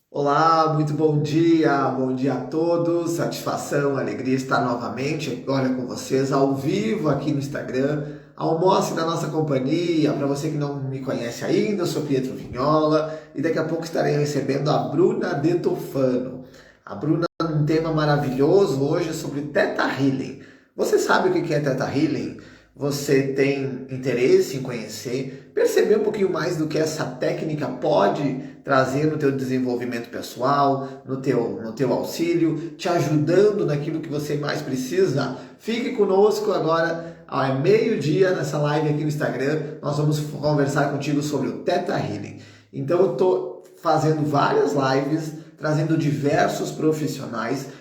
Olá, muito bom dia a todos. Satisfação, alegria estar novamente agora com vocês ao vivo aqui no Instagram. Almoce na nossa companhia. Para você que não me conhece ainda, eu sou Pietro Vignola e daqui a pouco estarei recebendo a Bruna De Tofano. A Bruna um tema maravilhoso hoje sobre Theta Healing. Você sabe o que é Theta Healing? Você tem interesse em conhecer, perceber um pouquinho mais do que essa técnica pode trazer no teu desenvolvimento pessoal, no teu auxílio, te ajudando naquilo que você mais precisa? Fique conosco agora, ao meio-dia, nessa live aqui no Instagram. Nós vamos conversar contigo sobre o Theta Healing. Então eu estou fazendo várias lives, trazendo diversos profissionais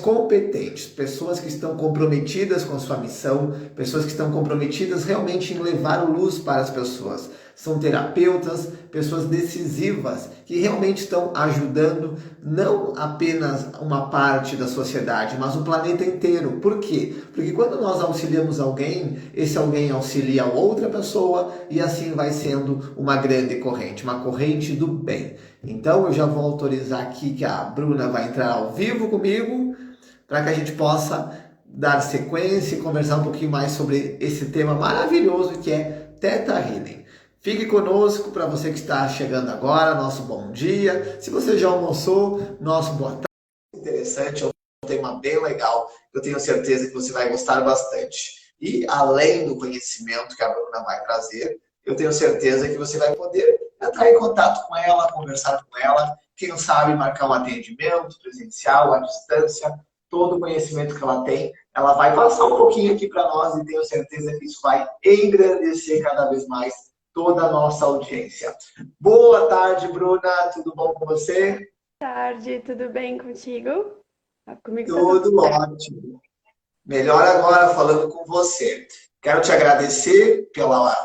competentes, pessoas que estão comprometidas com a sua missão, pessoas que estão comprometidas realmente em levar luz para as pessoas. São terapeutas, pessoas decisivas que realmente estão ajudando não apenas uma parte da sociedade, mas o planeta inteiro. Por quê? Porque quando nós auxiliamos alguém, esse alguém auxilia outra pessoa e assim vai sendo uma grande corrente, uma corrente do bem. Então eu já vou autorizar aqui que a Bruna vai entrar ao vivo comigo para que a gente possa dar sequência e conversar um pouquinho mais sobre esse tema maravilhoso que é Theta Healing. Fique conosco para você que está chegando agora, nosso bom dia. Se você já almoçou, nosso boa tarde. Interessante, é um tema bem legal. Eu tenho certeza que você vai gostar bastante. E além do conhecimento que a Bruna vai trazer, eu tenho certeza que você vai poder entrar em contato com ela, conversar com ela, quem sabe marcar um atendimento presencial, à distância, todo o conhecimento que ela tem, ela vai passar um pouquinho aqui para nós e tenho certeza que isso vai engrandecer cada vez mais toda a nossa audiência. Boa tarde, Bruna, tudo bom com você? Tarde, tudo bem contigo? Comigo tá tudo Tudo certo. ótimo. Melhor agora falando com você. Quero te agradecer pela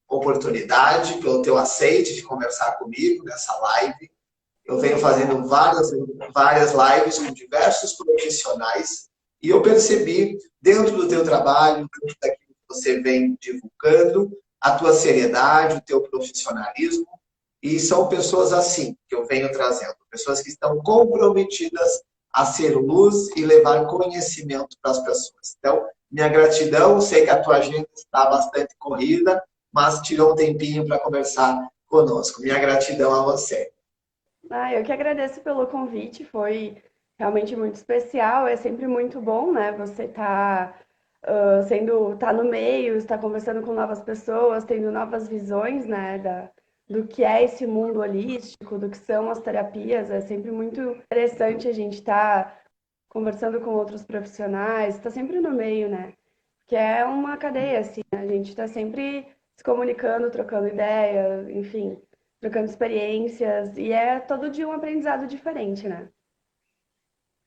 oportunidade, pelo teu aceite de conversar comigo nessa live. Eu venho fazendo várias lives com diversos profissionais e eu percebi, dentro do teu trabalho, dentro daquilo que você vem divulgando, a tua seriedade, o teu profissionalismo. E são pessoas assim que eu venho trazendo, pessoas que estão comprometidas a ser luz e levar conhecimento para as pessoas. Então, minha gratidão, sei que a tua agenda está bastante corrida, mas tirou um tempinho para conversar conosco. Minha gratidão a você. Eu que agradeço pelo convite, foi realmente muito especial. É sempre muito bom, né? Você tá no meio, está conversando com novas pessoas, tendo novas visões, né, do que é esse mundo holístico, do que são as terapias. É sempre muito interessante a gente estar conversando com outros profissionais, está sempre no meio, né? Que é uma cadeia, assim, né? A gente está sempre se comunicando, trocando ideias, enfim, trocando experiências, e é todo dia um aprendizado diferente, né?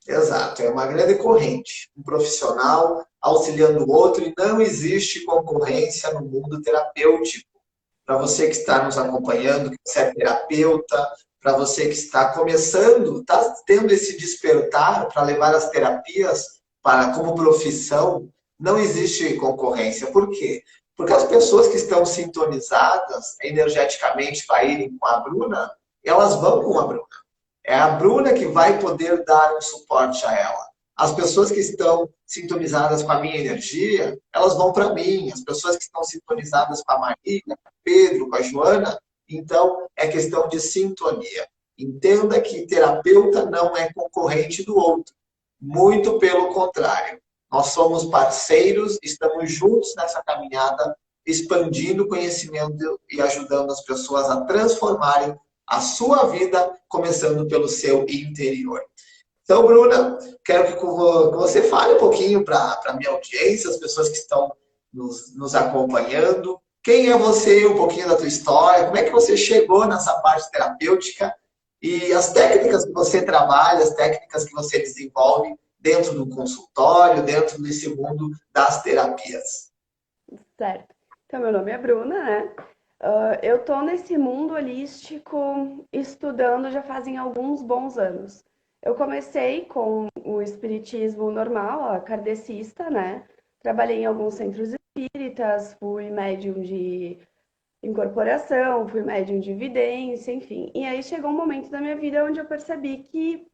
Exato, é uma grande corrente. Um profissional auxiliando o outro e não existe concorrência no mundo terapêutico. Para você que está nos acompanhando, que você é terapeuta, para você que está começando, está tendo esse despertar para levar as terapias para como profissão, não existe concorrência. Por quê? Porque as pessoas que estão sintonizadas energeticamente para irem com a Bruna, elas vão com a Bruna. É a Bruna que vai poder dar um suporte a ela. As pessoas que estão sintonizadas com a minha energia, elas vão para mim. As pessoas que estão sintonizadas com a Maria, com o Pedro, com a Joana, então é questão de sintonia. Entenda que terapeuta não é concorrente do outro. Muito pelo contrário. Nós somos parceiros, estamos juntos nessa caminhada, expandindo o conhecimento e ajudando as pessoas a transformarem a sua vida, começando pelo seu interior. Então, Bruna, quero que você fale um pouquinho para a minha audiência, as pessoas que estão nos acompanhando. Quem é você, um pouquinho da tua história, como é que você chegou nessa parte terapêutica e as técnicas que você trabalha, as técnicas que você desenvolve dentro do consultório, dentro desse mundo das terapias. Certo. Então, meu nome é Bruna, né? Eu tô nesse mundo holístico estudando já fazem alguns bons anos. Eu comecei com o espiritismo normal, a kardecista, né? Trabalhei em alguns centros espíritas, fui médium de incorporação, fui médium de vidência, enfim. E aí chegou um momento da minha vida onde eu percebi que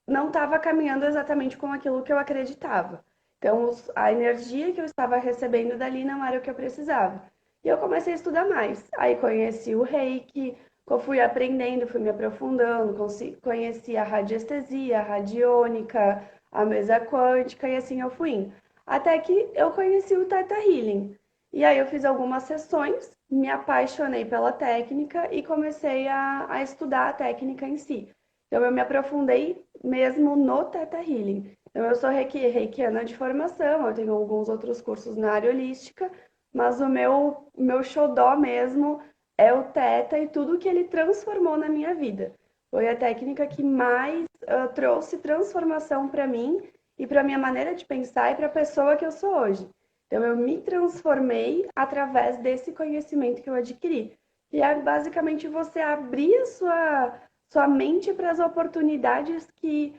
não estava caminhando exatamente com aquilo que eu acreditava. Então, a energia que eu estava recebendo dali não era o que eu precisava. E eu comecei a estudar mais. Aí conheci o Reiki, eu fui aprendendo, fui me aprofundando, conheci a radiestesia, a radiônica, a mesa quântica e assim eu fui indo. Até que eu conheci o Theta Healing. E aí eu fiz algumas sessões, me apaixonei pela técnica e comecei a estudar a técnica em si. Então, eu me aprofundei mesmo no Theta Healing. Então, eu sou reikiana de formação, eu tenho alguns outros cursos na área holística, mas o meu xodó mesmo é o Theta e tudo que ele transformou na minha vida. Foi a técnica que mais trouxe transformação para mim e para minha maneira de pensar e para a pessoa que eu sou hoje. Então, eu me transformei através desse conhecimento que eu adquiri. E é basicamente você abrir a sua mente para as oportunidades que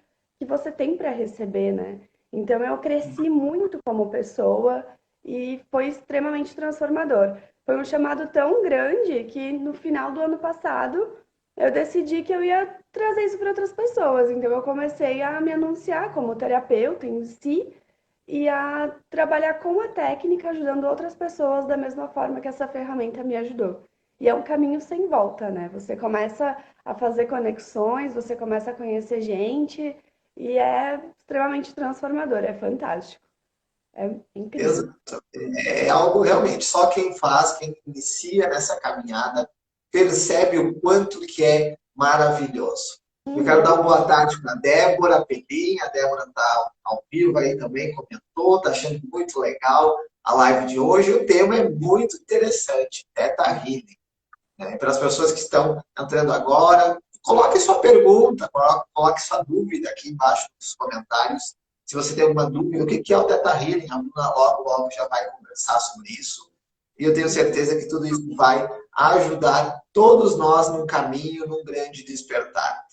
você tem para receber, né? Então, eu cresci muito como pessoa e foi extremamente transformador. Foi um chamado tão grande que no final do ano passado eu decidi que eu ia trazer isso para outras pessoas. Então, eu comecei a me anunciar como terapeuta em si e a trabalhar com a técnica, ajudando outras pessoas da mesma forma que essa ferramenta me ajudou. E é um caminho sem volta, né? Você começa a fazer conexões, você começa a conhecer gente e é extremamente transformador, é fantástico, é incrível. Exato. É algo realmente, só quem faz, quem inicia nessa caminhada, percebe o quanto que é maravilhoso. Eu quero dar Uhum. uma boa tarde para a Débora Pelim, a Débora está ao vivo aí também, comentou, está achando muito legal a live de hoje. O tema é muito interessante, Theta Healing. Né? Para as pessoas que estão entrando agora, coloque sua pergunta, coloque sua dúvida aqui embaixo nos comentários. Se você tem alguma dúvida, o que é o Theta Healing? A Bruna logo já vai conversar sobre isso. E eu tenho certeza que tudo isso vai ajudar todos nós num caminho, num grande despertar.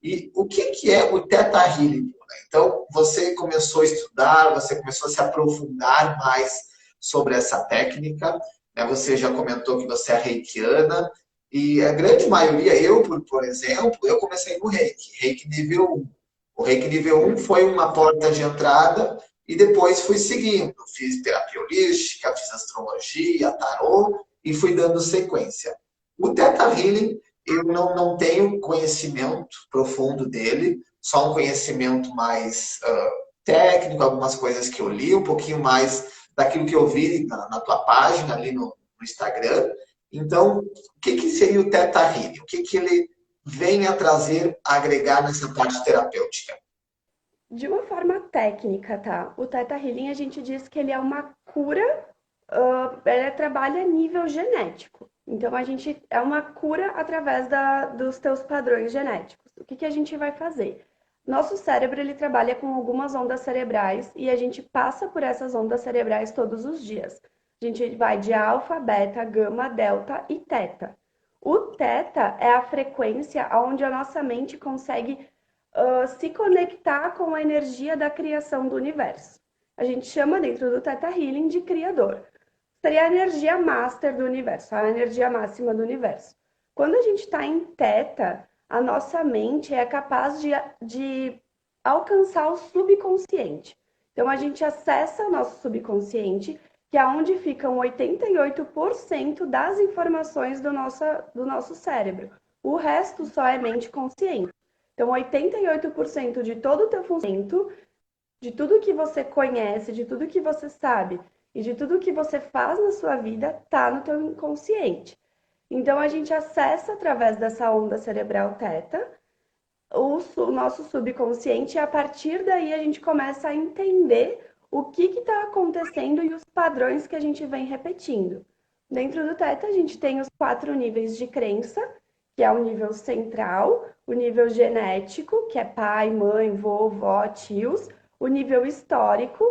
E o que é o Theta Healing, Bruna? Então, você começou a estudar, você começou a se aprofundar mais sobre essa técnica, né? Você já comentou que você é reikiana, e a grande maioria, eu, por exemplo, eu comecei no Reiki, Reiki nível 1. O Reiki nível 1 foi uma porta de entrada e depois fui seguindo. Fiz terapia holística, fiz astrologia, tarô e fui dando sequência. O Theta Healing, eu não tenho conhecimento profundo dele, só um conhecimento mais técnico, algumas coisas que eu li, um pouquinho mais daquilo que eu vi na tua página ali no Instagram. Então, o que seria o Theta Healing? O que ele vem a trazer, a agregar nessa parte terapêutica? De uma forma técnica, tá? O Theta Healing a gente diz que ele é uma cura, ele trabalha a nível genético. Então a gente é uma cura através dos teus padrões genéticos. O que a gente vai fazer? Nosso cérebro ele trabalha com algumas ondas cerebrais e a gente passa por essas ondas cerebrais todos os dias. A gente vai de alfa, beta, gama, delta e teta. O teta é a frequência onde a nossa mente consegue se conectar com a energia da criação do universo. A gente chama dentro do Theta Healing de criador. Seria a energia master do universo, a energia máxima do universo. Quando a gente está em Theta, a nossa mente é capaz de alcançar o subconsciente. Então a gente acessa o nosso subconsciente, que é onde ficam 88% das informações do nosso cérebro. O resto só é mente consciente. Então, 88% de todo o teu funcionamento, de tudo que você conhece, de tudo que você sabe e de tudo que você faz na sua vida, tá no teu inconsciente. Então, a gente acessa através dessa onda cerebral teta o nosso subconsciente e a partir daí a gente começa a entender o que está acontecendo e os padrões que a gente vem repetindo. Dentro do Teta, a gente tem os 4 níveis de crença, que é o nível central, o nível genético, que é pai, mãe, vô, vó, tios, o nível histórico,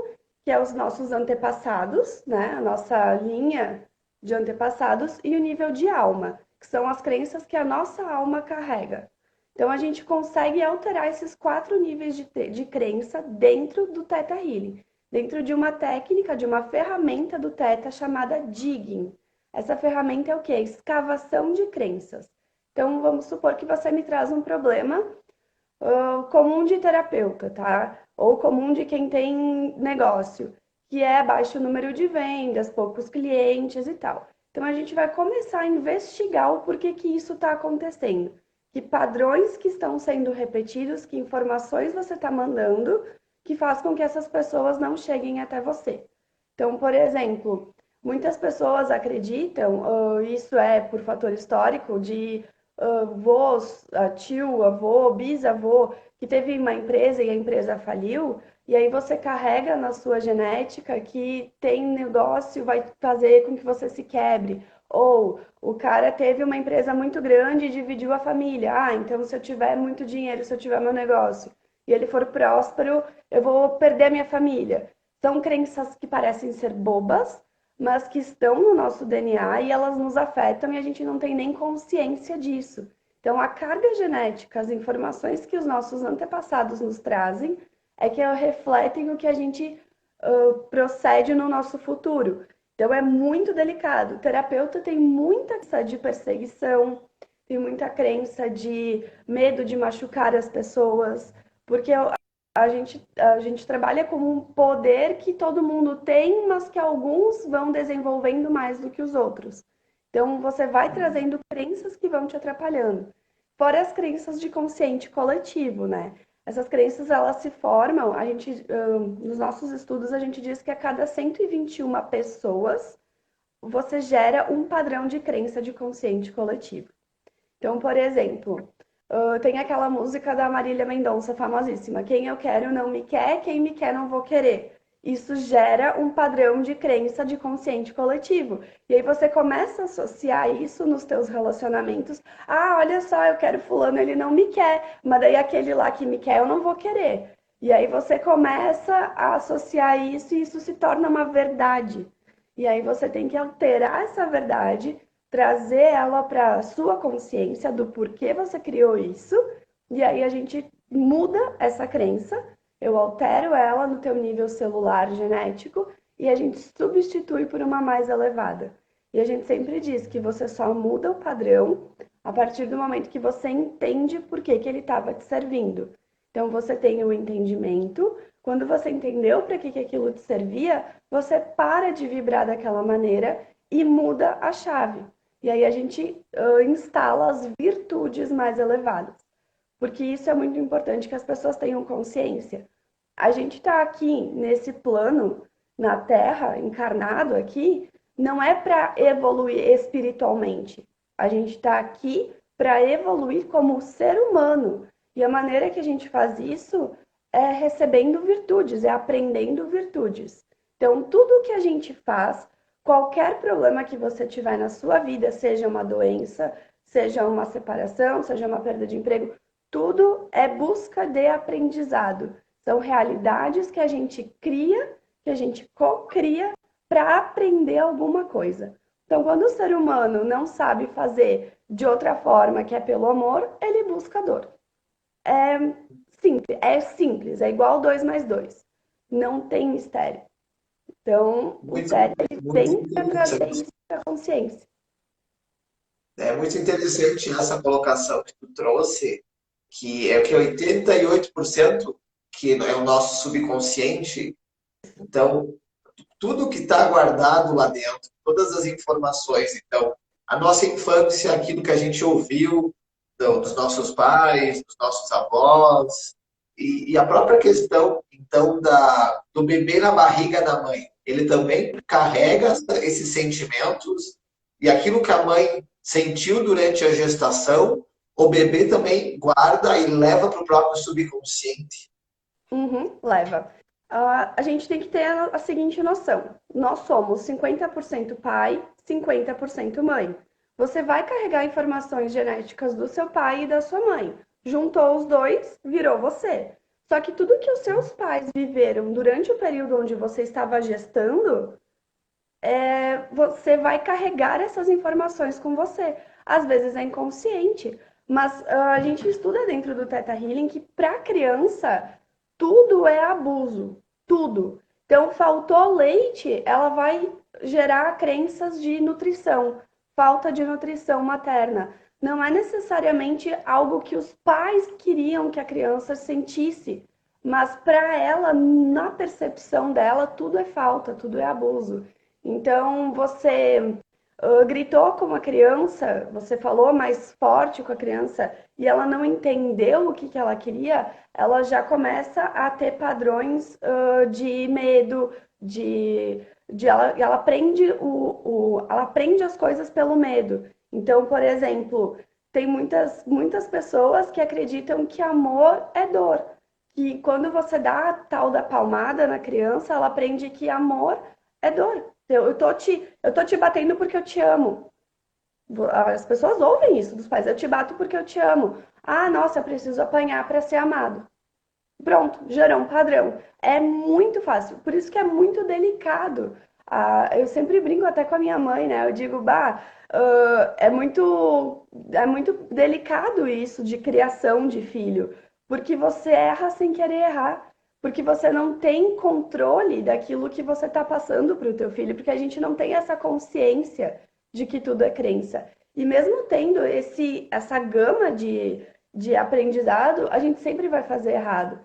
que é os nossos antepassados, né? A nossa linha de antepassados, e o nível de alma, que são as crenças que a nossa alma carrega. Então, a gente consegue alterar esses 4 níveis de crença dentro do Theta Healing, dentro de uma técnica, de uma ferramenta do Theta chamada Digging. Essa ferramenta é o quê? Escavação de crenças. Então, vamos supor que você me traz um problema comum de terapeuta, tá? Ou comum de quem tem negócio, que é baixo número de vendas, poucos clientes e tal. Então a gente vai começar a investigar o porquê que isso está acontecendo, que padrões que estão sendo repetidos, que informações você está mandando, que faz com que essas pessoas não cheguem até você. Então, por exemplo, muitas pessoas acreditam, isso é por fator histórico, de avós, tio, avô, bisavô, que teve uma empresa e a empresa faliu, e aí você carrega na sua genética que tem negócio, vai fazer com que você se quebre. Ou o cara teve uma empresa muito grande e dividiu a família. Ah, então se eu tiver muito dinheiro, se eu tiver meu negócio, e ele for próspero, eu vou perder a minha família. São crenças que parecem ser bobas, mas que estão no nosso DNA e elas nos afetam e a gente não tem nem consciência disso. Então, a carga genética, as informações que os nossos antepassados nos trazem, é que refletem o que a gente procede no nosso futuro. Então, é muito delicado. O terapeuta tem muita crença de perseguição, tem muita crença de medo de machucar as pessoas, porque a gente trabalha com um poder que todo mundo tem, mas que alguns vão desenvolvendo mais do que os outros. Então, você vai trazendo crenças que vão te atrapalhando. Fora as crenças de consciente coletivo, né? Essas crenças, elas se formam, nos nossos estudos, a gente diz que a cada 121 pessoas, você gera um padrão de crença de consciente coletivo. Então, por exemplo, tem aquela música da Marília Mendonça, famosíssima. Quem eu quero não me quer, quem me quer não vou querer. Isso gera um padrão de crença de consciente coletivo. E aí você começa a associar isso nos teus relacionamentos. Ah, olha só, eu quero fulano, ele não me quer. Mas daí aquele lá que me quer, eu não vou querer. E aí você começa a associar isso e isso se torna uma verdade. E aí você tem que alterar essa verdade, trazer ela para a sua consciência do porquê você criou isso, e aí a gente muda essa crença, eu altero ela no teu nível celular genético e a gente substitui por uma mais elevada. E a gente sempre diz que você só muda o padrão a partir do momento que você entende por que ele estava te servindo. Então você tem o entendimento, quando você entendeu para que aquilo te servia, você para de vibrar daquela maneira e muda a chave. E aí a gente instala as virtudes mais elevadas. Porque isso é muito importante que as pessoas tenham consciência. A gente está aqui nesse plano, na Terra, encarnado aqui, não é para evoluir espiritualmente. A gente está aqui para evoluir como ser humano. E a maneira que a gente faz isso é recebendo virtudes, é aprendendo virtudes. Então, tudo que a gente faz, qualquer problema que você tiver na sua vida, seja uma doença, seja uma separação, seja uma perda de emprego, tudo é busca de aprendizado. São realidades que a gente cria, que a gente co-cria para aprender alguma coisa. Então, quando o ser humano não sabe fazer de outra forma, que é pelo amor, ele busca dor. É simples, é igual 2 mais 2. Não tem mistério. Então, o Muito, TED ele muito vem para trazer interessante. isso para a consciência. É muito interessante essa colocação que tu trouxe, que é que 88% que é o nosso subconsciente. Então, tudo que está guardado lá dentro, todas as informações. Então, a nossa infância, aquilo que a gente ouviu dos nossos pais, dos nossos avós, e a própria questão, então, do bebê na barriga da mãe. Ele também carrega esses sentimentos e aquilo que a mãe sentiu durante a gestação, o bebê também guarda e leva para o próprio subconsciente. Uhum, leva. A gente tem que ter a seguinte noção: nós somos 50% pai, 50% mãe. Você vai carregar informações genéticas do seu pai e da sua mãe. Juntou os dois, virou você. Só que tudo que os seus pais viveram durante o período onde você estava gestando, você vai carregar essas informações com você. Às vezes é inconsciente, mas a gente estuda dentro do Theta Healing que para criança tudo é abuso, tudo. Então, faltou leite, ela vai gerar crenças de nutrição, falta de nutrição materna. Não é necessariamente algo que os pais queriam que a criança sentisse, mas para ela, na percepção dela, tudo é falta, tudo é abuso. Então, você gritou com a criança, você falou mais forte com a criança e ela não entendeu o que, que ela queria, ela já começa a ter padrões de medo, ela aprende ela aprende as coisas pelo medo. Então, por exemplo, tem muitas pessoas que acreditam que amor é dor. Que quando você dá a tal da palmada na criança, ela aprende que amor é dor. Eu tô te batendo porque eu te amo. As pessoas ouvem isso dos pais. Eu te bato porque eu te amo. Ah, nossa, eu preciso apanhar para ser amado. Pronto, gerou um padrão. É muito fácil, por isso que é muito delicado. Eu sempre brinco até com a minha mãe, né? Eu digo, bah, é muito delicado isso de criação de filho, porque você erra sem querer errar, porque você não tem controle daquilo que você está passando para o teu filho, porque a gente não tem essa consciência de que tudo é crença. E mesmo tendo essa gama de aprendizado, a gente sempre vai fazer errado.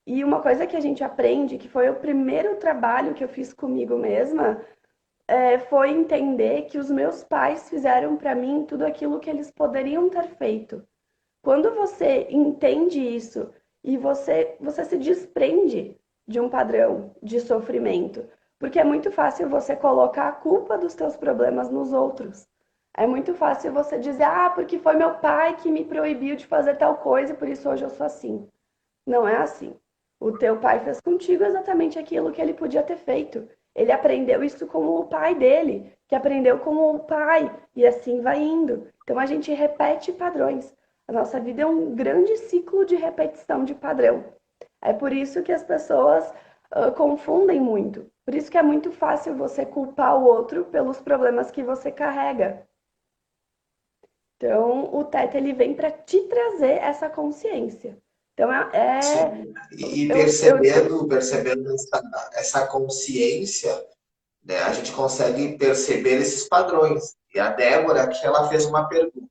E uma coisa que a gente aprende, que foi o primeiro trabalho que eu fiz comigo mesma, foi entender que os meus pais fizeram para mim tudo aquilo que eles poderiam ter feito. Quando você entende isso e você se desprende de um padrão de sofrimento, porque é muito fácil você colocar a culpa dos teus problemas nos outros. É muito fácil você dizer, ah, porque foi meu pai que me proibiu de fazer tal coisa e por isso hoje eu sou assim. Não é assim. O teu pai fez contigo exatamente aquilo que ele podia ter feito. Ele aprendeu isso com o pai dele, que aprendeu com o pai, e assim vai indo. Então a gente repete padrões. A nossa vida é um grande ciclo de repetição de padrão. É por isso que as pessoas confundem muito. Por isso que é muito fácil você culpar o outro pelos problemas que você carrega. Então, o TET ele vem para te trazer essa consciência. Então, Sim. E eu percebendo essa consciência, né, a gente consegue perceber esses padrões. E a Débora aqui, ela fez uma pergunta.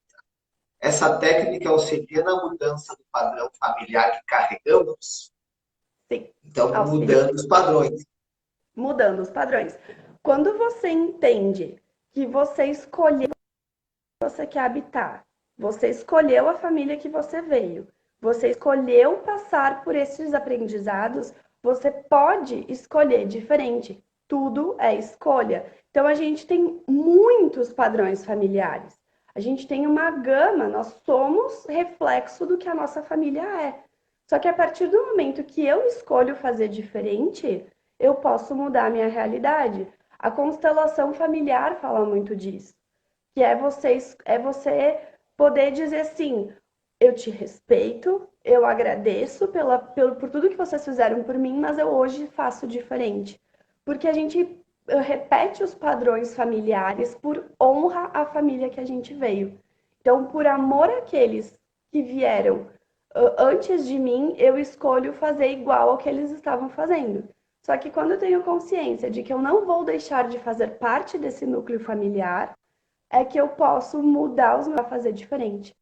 Essa técnica auxilia na mudança do padrão familiar que carregamos? sim, Então, auxilia. mudando os padrões. Mudando os padrões. Quando você entende que você escolheu onde você quer habitar, você escolheu a família que você veio, você escolheu passar por esses aprendizados, você pode escolher diferente. Tudo é escolha. Então, a gente tem muitos padrões familiares. A gente tem uma gama, nós somos reflexo do que a nossa família é. Só que a partir do momento que eu escolho fazer diferente, eu posso mudar a minha realidade. A constelação familiar fala muito disso, que é você poder dizer assim, eu te respeito, eu agradeço por tudo que vocês fizeram por mim, mas eu hoje faço diferente. Porque a gente repete os padrões familiares por honra à família que a gente veio. Então, por amor àqueles que vieram antes de mim, eu escolho fazer igual ao que eles estavam fazendo. Só que quando eu tenho consciência de que eu não vou deixar de fazer parte desse núcleo familiar, é que eu posso mudar os meus a fazer diferente.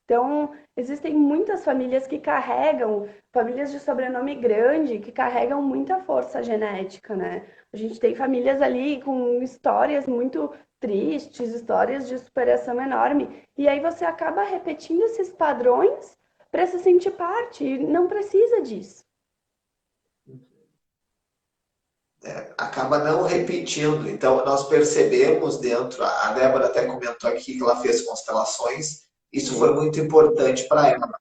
Então, existem muitas famílias que carregam, famílias de sobrenome grande, que carregam muita força genética, né? A gente tem famílias ali com histórias muito tristes, histórias de superação enorme, e aí você acaba repetindo esses padrões para se sentir parte, e não precisa disso. Acaba não repetindo. Então, nós percebemos dentro, a Débora até comentou aqui que ela fez constelações, isso foi muito importante para ela.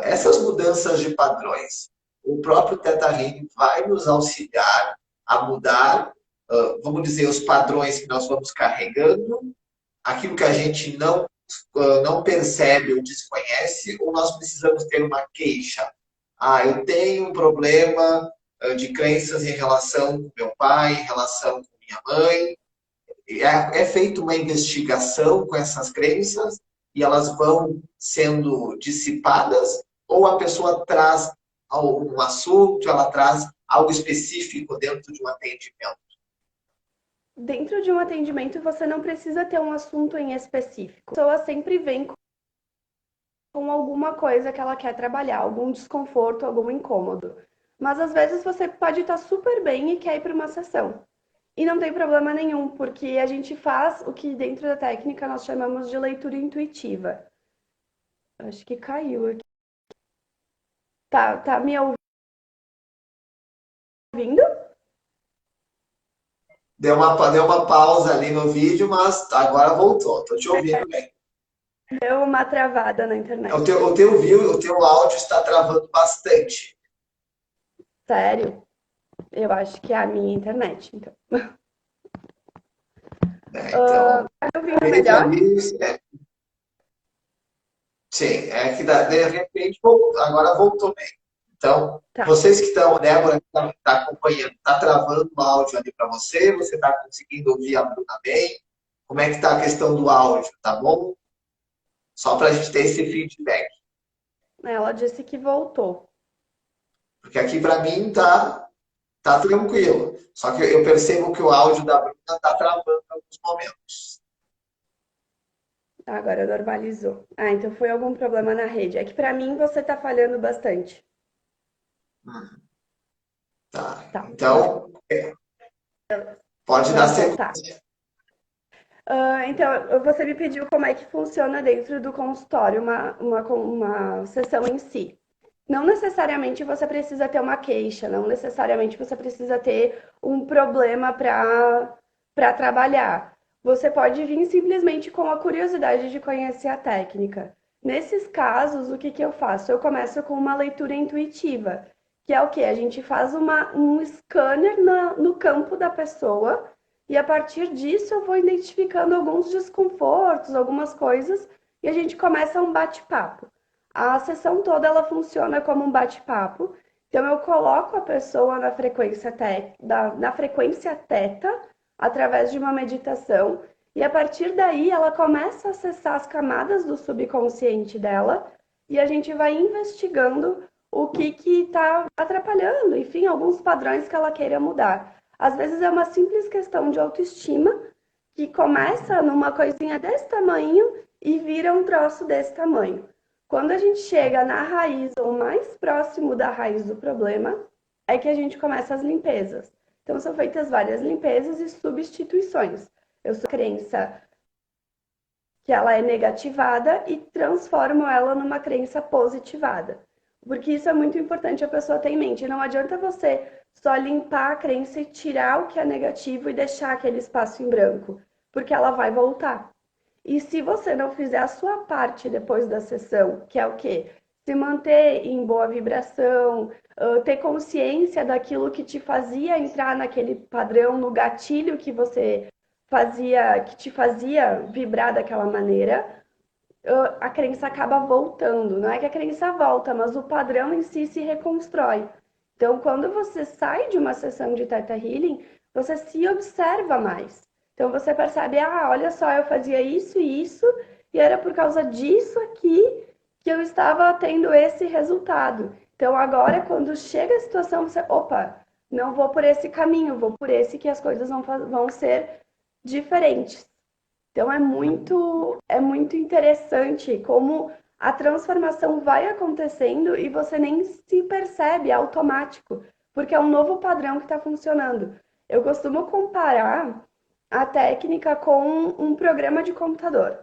Essas mudanças de padrões, o próprio Theta Healing vai nos auxiliar a mudar, vamos dizer, os padrões que nós vamos carregando, aquilo que a gente não percebe ou desconhece, ou nós precisamos ter uma queixa. Ah, eu tenho um problema de crenças em relação com meu pai, em relação com minha mãe. É feita uma investigação com essas crenças e elas vão sendo dissipadas, ou a pessoa traz algum assunto, ela traz algo específico dentro de um atendimento. dentro de um atendimento você não precisa ter um assunto em específico. A pessoa sempre vem com alguma coisa que ela quer trabalhar, algum desconforto, algum incômodo. Mas às vezes você pode estar super bem e quer ir para uma sessão. E não tem problema nenhum, porque a gente faz o que dentro da técnica nós chamamos de leitura intuitiva. Acho que caiu aqui. Tá me ouvindo? Deu uma pausa ali no vídeo, mas agora voltou. Tô te ouvindo bem. Deu uma travada na O internet. teu, o teu, o teu áudio está travando bastante. Sério? Eu acho que é a minha internet, então. Né? Então, Tá me ouvindo feito melhor? ali, sim, é que de repente agora voltou bem. Então, Tá. vocês que estão, Débora, que está acompanhando, está travando o áudio ali para você? Você está conseguindo ouvir a Bruna bem? Como é que está a questão do áudio, tá bom? Só para a gente ter esse feedback. Ela disse que voltou. Porque aqui para mim tá tranquilo. Só que eu percebo que o áudio da Bruna está travando em alguns momentos. Agora normalizou. Ah, então foi algum problema na rede. É que pra mim você tá falhando bastante. Tá. Tá, Então, pode dar vamos voltar. sequência. Então, você me pediu como é que funciona dentro do consultório uma sessão em si. Não necessariamente você precisa ter uma queixa, não necessariamente você precisa ter um problema para trabalhar. Você pode vir simplesmente com a curiosidade de conhecer a técnica. Nesses casos, o que eu faço? Eu começo com uma leitura intuitiva, que é o que? A gente faz um scanner no campo da pessoa e a partir disso eu vou identificando alguns desconfortos, algumas coisas, e a gente começa um bate-papo. A sessão toda ela funciona como um bate-papo. Então eu coloco a pessoa na frequência teta através de uma meditação e a partir daí ela começa a acessar as camadas do subconsciente dela e a gente vai investigando o que está atrapalhando, enfim, alguns padrões que ela queira mudar. Às vezes é uma simples questão de autoestima que começa numa coisinha desse tamanho e vira um troço desse tamanho. Quando a gente chega na raiz ou mais próximo da raiz do problema, é que a gente começa as limpezas. Então são feitas várias limpezas e substituições. Eu sou crença que ela é negativada e transformo ela numa crença positivada. Porque isso é muito importante a pessoa ter em mente. Não adianta você só limpar a crença e tirar o que é negativo e deixar aquele espaço em branco, porque ela vai voltar. E se você não fizer a sua parte depois da sessão, que é o quê? Se manter em boa vibração, ter consciência daquilo que te fazia entrar naquele padrão, no gatilho que você fazia, que te fazia vibrar daquela maneira, a crença acaba voltando. Não é que a crença volta, mas o padrão em si se reconstrói. Então, quando você sai de uma sessão de Theta Healing, você se observa mais. Então, você percebe, ah, olha só, eu fazia isso e isso, e era por causa disso aqui que eu estava tendo esse resultado. Então, agora, quando chega a situação, você, opa, não vou por esse caminho, vou por esse que as coisas vão ser diferentes. Então é muito interessante como a transformação vai acontecendo e você nem se percebe, é automático, porque é um novo padrão que está funcionando. Eu costumo comparar a técnica com um programa de computador.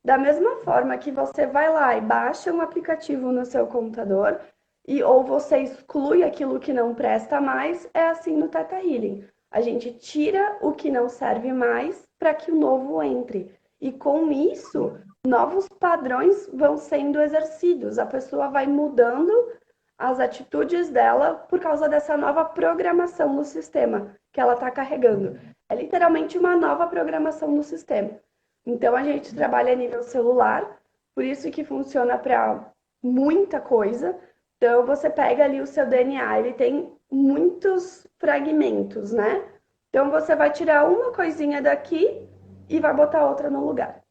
Da mesma forma que você vai lá e baixa um aplicativo no seu computador e ou você exclui aquilo que não presta mais, é assim no Theta Healing. A gente tira o que não serve mais para que o novo entre. E com isso, novos padrões vão sendo exercidos. A pessoa vai mudando as atitudes dela por causa dessa nova programação no sistema que ela está carregando. É literalmente uma nova programação no sistema. Então a gente trabalha a nível celular, por isso que funciona para muita coisa. Então você pega ali o seu DNA, ele tem muitos fragmentos, né? Então você vai tirar uma coisinha daqui e vai botar outra no lugar.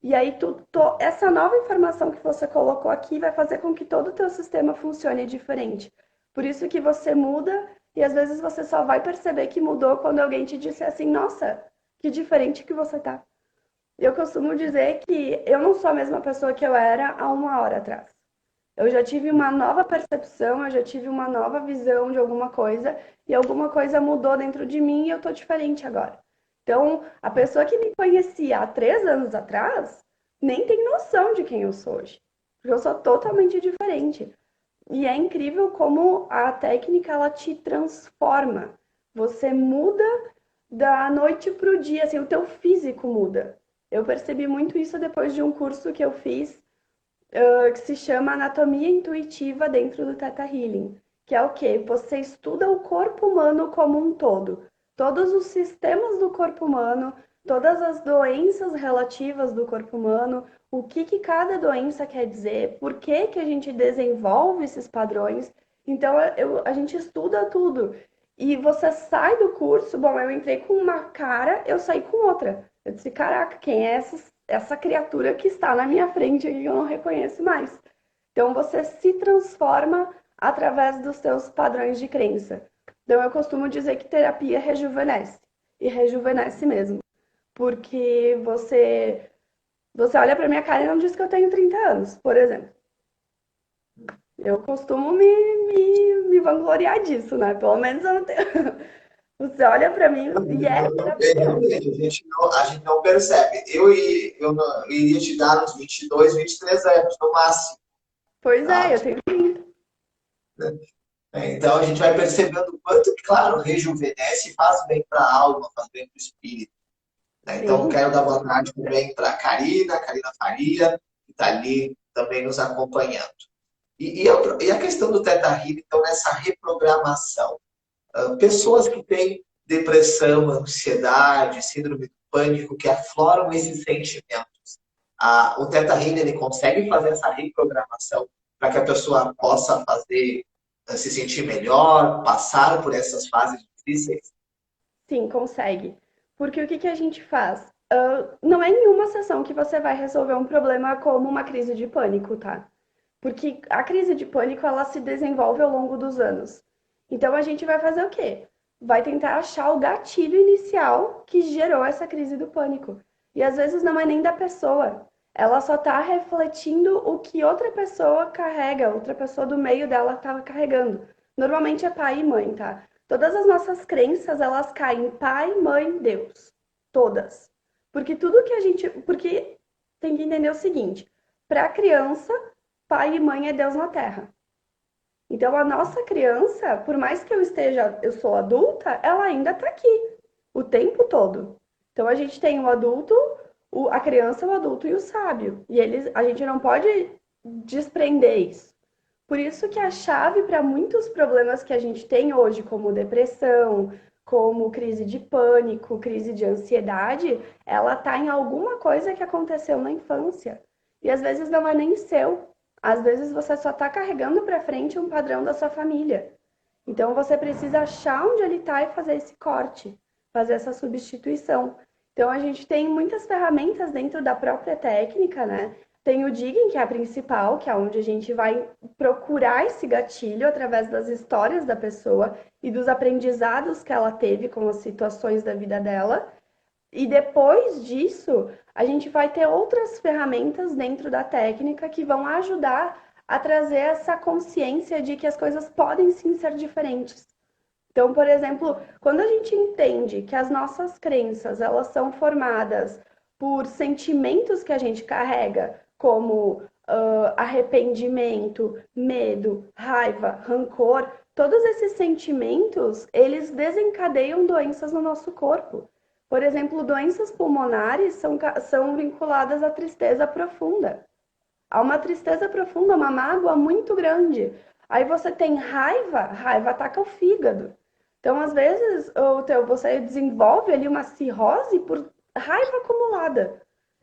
E aí essa nova informação que você colocou aqui vai fazer com que todo o teu sistema funcione diferente. Por isso que você muda e às vezes você só vai perceber que mudou quando alguém te disser assim, nossa, que diferente que você tá. Eu costumo dizer que eu não sou a mesma pessoa que eu era há uma hora atrás. Eu já tive uma nova percepção, eu já tive uma nova visão de alguma coisa e alguma coisa mudou dentro de mim e eu tô diferente agora. Então, a pessoa que me conhecia há 3 anos atrás nem tem noção de quem eu sou hoje. Porque eu sou totalmente diferente. E é incrível como a técnica ela te transforma. Você muda da noite para o dia, assim, o teu físico muda. Eu percebi muito isso depois de um curso que eu fiz, que se chama Anatomia Intuitiva dentro do Theta Healing, que é o quê? Você estuda o corpo humano como um todo, todos os sistemas do corpo humano, todas as doenças relativas do corpo humano, o que que cada doença quer dizer, por que que a gente desenvolve esses padrões. Então, a gente estuda tudo. E você sai do curso, bom, eu entrei com uma cara, eu saí com outra. Eu disse, caraca, quem é essa criatura que está na minha frente e eu não reconheço mais? Então você se transforma através dos seus padrões de crença. Então eu costumo dizer que terapia rejuvenesce, e rejuvenesce mesmo, porque você olha para minha cara e não diz que eu tenho 30 anos, por exemplo. Eu costumo me vangloriar disso, né? Pelo menos eu não tenho. Você olha para mim e é Não tem, maravilhoso. realmente, a gente não percebe. Eu iria te dar uns 22, 23 anos no máximo, Pois é, tá? eu tenho 30. Então a gente vai percebendo o quanto que, claro, rejuvenesce e faz bem para a alma, faz bem para o espírito, né? Então Sim, quero dar boa tarde também para a Karina Faria, que está ali também nos acompanhando. E a questão do Theta Healing, então, nessa reprogramação. Pessoas que têm depressão, ansiedade, síndrome do pânico, que afloram esses sentimentos. O Theta Healing ele consegue fazer essa reprogramação para que a pessoa possa fazer se sentir melhor, passar por essas fases difíceis. sim, consegue. Porque o que que a gente faz? Não é em uma sessão que você vai resolver um problema como uma crise de pânico, tá? Porque a crise de pânico, ela se desenvolve ao longo dos anos. Então, a gente vai fazer o quê? Vai tentar achar o gatilho inicial que gerou essa crise do pânico. E às vezes não é nem da pessoa. Ela só está refletindo o que outra pessoa carrega, outra pessoa do meio dela estava carregando. Normalmente é pai e mãe, tá? Todas as nossas crenças, elas caem em pai, mãe, Deus. Todas. Porque tudo que a gente. Porque tem que entender o seguinte: para a criança, pai e mãe é Deus na Terra. Então a nossa criança, por mais que eu sou adulta, ela ainda está aqui o tempo todo. Então a gente tem o adulto, a criança, o adulto e o sábio. E a gente não pode desprender isso. Por isso que a chave para muitos problemas que a gente tem hoje, como depressão, como crise de pânico, crise de ansiedade, ela está em alguma coisa que aconteceu na infância. E às vezes não é nem seu. Às vezes você só está carregando para frente um padrão da sua família. Então você precisa achar onde ele está e fazer esse corte, fazer essa substituição. Então a gente tem muitas ferramentas dentro da própria técnica, né? Tem o Digging, que é a principal, que é onde a gente vai procurar esse gatilho através das histórias da pessoa e dos aprendizados que ela teve com as situações da vida dela. E depois disso, a gente vai ter outras ferramentas dentro da técnica que vão ajudar a trazer essa consciência de que as coisas podem sim ser diferentes. Então, por exemplo, quando a gente entende que as nossas crenças, elas são formadas por sentimentos que a gente carrega, como arrependimento, medo, raiva, rancor, todos esses sentimentos, eles desencadeiam doenças no nosso corpo. Por exemplo, doenças pulmonares são vinculadas à tristeza profunda. Há uma tristeza profunda, uma mágoa muito grande. Aí você tem raiva, raiva ataca o fígado. Então, às vezes, você desenvolve ali uma cirrose por raiva acumulada.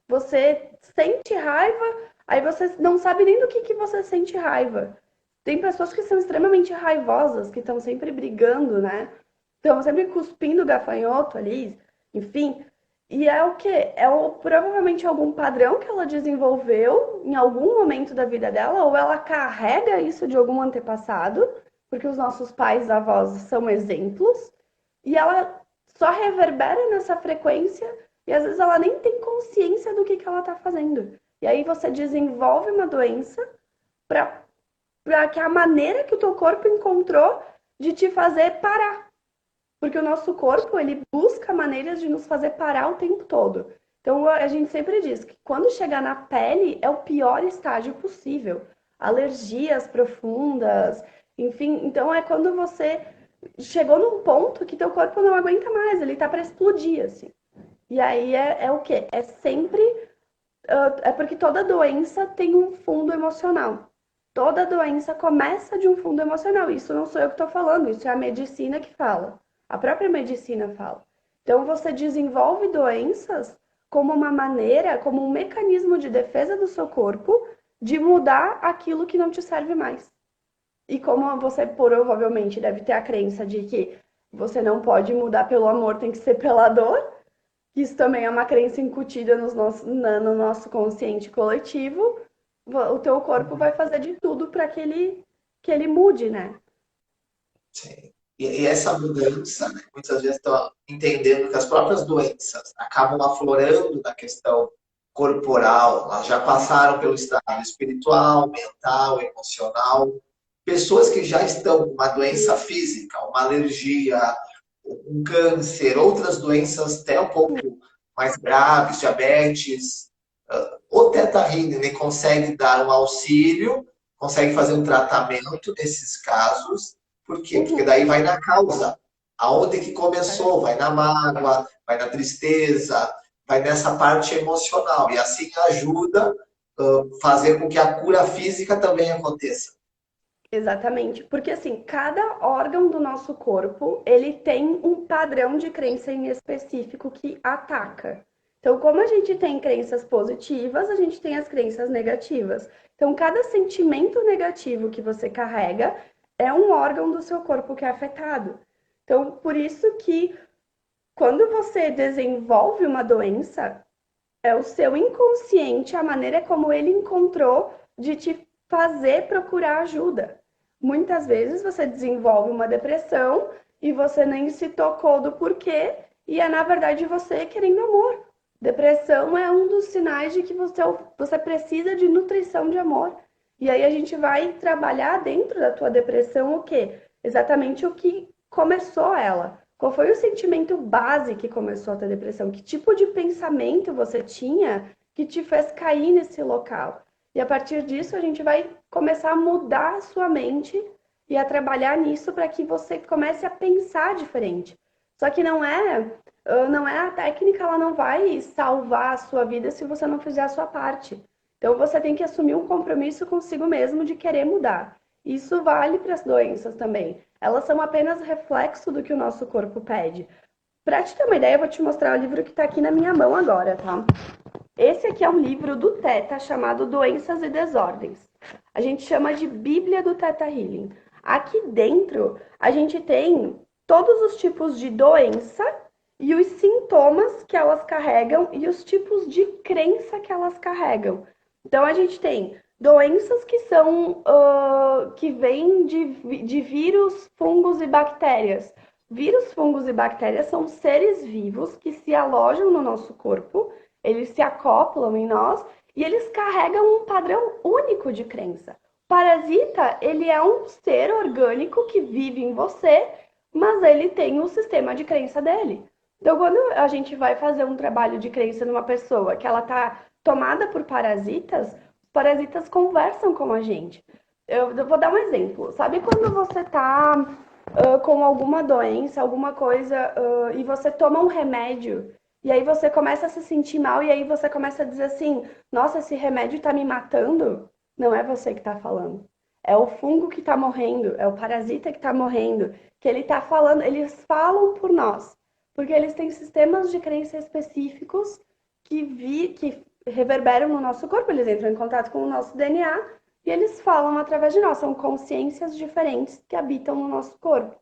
Você sente raiva, aí você não sabe nem do que você sente raiva. Tem pessoas que são extremamente raivosas, que estão sempre brigando, né? Estão sempre cuspindo gafanhoto ali, enfim. E é o quê? Provavelmente algum padrão que ela desenvolveu em algum momento da vida dela, ou ela carrega isso de algum antepassado, porque os nossos pais, avós são exemplos, e ela só reverbera nessa frequência e às vezes ela nem tem consciência do que ela está fazendo. E aí você desenvolve uma doença para que a maneira que o teu corpo encontrou de te fazer parar. Porque o nosso corpo, ele busca maneiras de nos fazer parar o tempo todo. Então, a gente sempre diz que quando chegar na pele é o pior estágio possível. Alergias profundas, enfim. Então, é quando você chegou num ponto que teu corpo não aguenta mais, ele tá para explodir, assim. E aí é o quê? É sempre... É porque toda doença tem um fundo emocional. Toda doença começa de um fundo emocional. Isso não sou eu que estou falando, isso é a medicina que fala. A própria medicina fala. Então você desenvolve doenças como uma maneira, como um mecanismo de defesa do seu corpo de mudar aquilo que não te serve mais. E como você provavelmente deve ter a crença de que você não pode mudar pelo amor, tem que ser pela dor. Isso também é uma crença incutida no nosso consciente coletivo. O teu corpo vai fazer de tudo para que ele mude, né? Sim. E essa mudança, né, muitas vezes estão entendendo que as próprias doenças acabam aflorando na questão corporal, elas já passaram pelo estado espiritual, mental, emocional. Pessoas que já estão com uma doença física, uma alergia, um câncer, outras doenças até um pouco mais graves, diabetes, o Teta Healing consegue dar um auxílio, consegue fazer um tratamento nesses casos. Por quê? Porque Uhum. daí vai na causa. Aonde que começou? Vai na mágoa, vai na tristeza, vai nessa parte emocional. E assim ajuda a fazer com que a cura física também aconteça. Exatamente, porque assim, cada órgão do nosso corpo, ele tem um padrão de crença em específico que ataca. Então, como a gente tem crenças positivas, a gente tem as crenças negativas. Então, cada sentimento negativo que você carrega é um órgão do seu corpo que é afetado. Então, por isso que quando você desenvolve uma doença, é o seu inconsciente, a maneira como ele encontrou de te fazer procurar ajuda. Muitas vezes você desenvolve uma depressão e você nem se tocou do porquê, e é na verdade você querendo amor. Depressão é um dos sinais de que você precisa de nutrição de amor. E aí a gente vai trabalhar dentro da tua depressão o quê? Exatamente o que começou ela. Qual foi o sentimento base que começou a tua depressão? Que tipo de pensamento você tinha que te fez cair nesse local? E a partir disso, a gente vai começar a mudar a sua mente e a trabalhar nisso para que você comece a pensar diferente. Só que não é a técnica, ela não vai salvar a sua vida se você não fizer a sua parte. Então você tem que assumir um compromisso consigo mesmo de querer mudar. Isso vale para as doenças também. Elas são apenas reflexo do que o nosso corpo pede. Para te ter uma ideia, eu vou te mostrar o livro que está aqui na minha mão agora, tá? Esse aqui é um livro do Teta chamado Doenças e Desordens. A gente chama de Bíblia do Teta Healing. Aqui dentro, a gente tem todos os tipos de doença e os sintomas que elas carregam e os tipos de crença que elas carregam. Então, a gente tem doenças que são que vêm de vírus, fungos e bactérias. Vírus, fungos e bactérias são seres vivos que se alojam no nosso corpo, eles se acoplam em nós e eles carregam um padrão único de crença. O parasita, ele é um ser orgânico que vive em você, mas ele tem um sistema de crença dele. Então, quando a gente vai fazer um trabalho de crença numa pessoa que ela está tomada por parasitas, os parasitas conversam com a gente. Eu vou dar um exemplo. Sabe quando você está com alguma doença, alguma coisa, e você toma um remédio, e aí você começa a se sentir mal, e aí você começa a dizer assim: nossa, esse remédio está me matando? Não é você que está falando. É o fungo que está morrendo, é o parasita que está morrendo, que ele está falando, eles falam por nós, porque eles têm sistemas de crença específicos que reverberam no nosso corpo, eles entram em contato com o nosso DNA e eles falam através de nós, são consciências diferentes que habitam no nosso corpo.